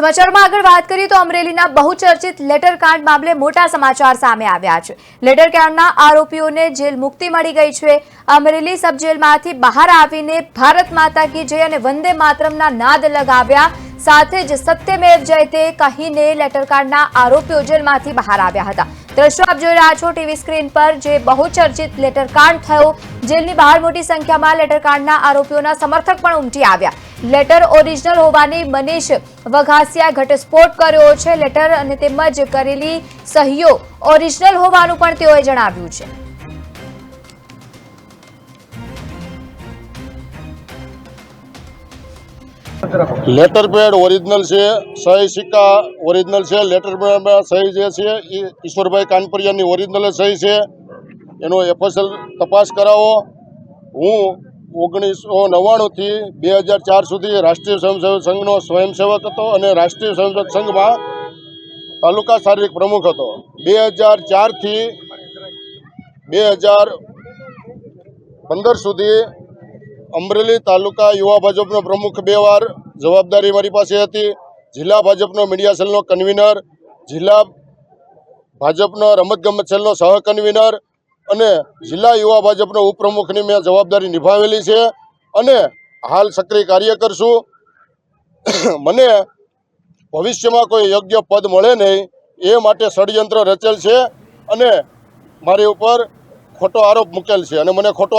સમાચારમાં આગળ વાત કરીએ તો અમરેલીના બહુચર્ચિત લેટરકાંડ મામલે મોટા સમાચાર સામે આવ્યા છે। લેટરકાંડના આરોપીઓને જેલ મુક્તિ મળી ગઈ છે। અમરેલી સબ જેલમાંથી બહાર આવીને ભારત માતા કી જય અને વંદે માતરમના નાદ લગાવ્યા। સાથે જ સત્યમેવ જયતે કહીને લેટરકાંડના આરોપીઓ જેલમાંથી બહાર આવ્યા હતા। દ્રશ્યો આપ જોઈ રહ્યા છો ટીવી સ્ક્રીન પર, જે બહુચર્ચિત લેટરકાંડ થયો। જેલની બહાર મોટી સંખ્યામાં લેટરકાંડના આરોપીઓના સમર્થક પણ ઉમટી આવ્યા। લેટર ઓરિજિનલ હોવાની મનીષ વઘાસિયા ઘટસ્ફોટ કર્યો છે। લેટર અને તેમજ કરેલી સહીઓ ઓરિજિનલ હોવાનું પણ તેઓએ જણાવ્યું છે। लेटर पेड ओरिजिनल से सही सिक्का ओरिजिनल से लेटर पेड में सही जे છે એ ઈશ્વરભાઈ કાનપરિયાની ઓરિજિનલ સહી છે। એનો એફએસએલ તપાસ કરાવો। હું 1999 થી 2004 સુધી રાષ્ટ્રીય સ્વયંસેવક સંઘનો સ્વયંસેવક હતો અને રાષ્ટ્રીય સ્વયંસેવક સંઘમાં તાલુકા શારીરિક પ્રમુખ હતો। 2004 થી 2015 સુધી અમરેલી તાલુકા યુવા ભાજપનો પ્રમુખ 2 વાર જવાબદારી મારી પાસે હતી। જિલ્લા ભાજપનો મીડિયા સેલનો કન્વીનર, જિલ્લા ભાજપનો રમતગમત સેલનો સહ કન્વીનર અને જિલ્લા યુવા ભાજપનો ઉપપ્રમુખની મેં જવાબદારી નિભાવેલી છે અને હાલ સક્રિય કાર્યકર છું। મને ભવિષ્યમાં કોઈ યોગ્ય પદ મળે નહીં એ માટે ષડયંત્ર રચેલ છે અને મારી ઉપર ખોટો આરોપ મૂકેલ છે અને મને ખોટો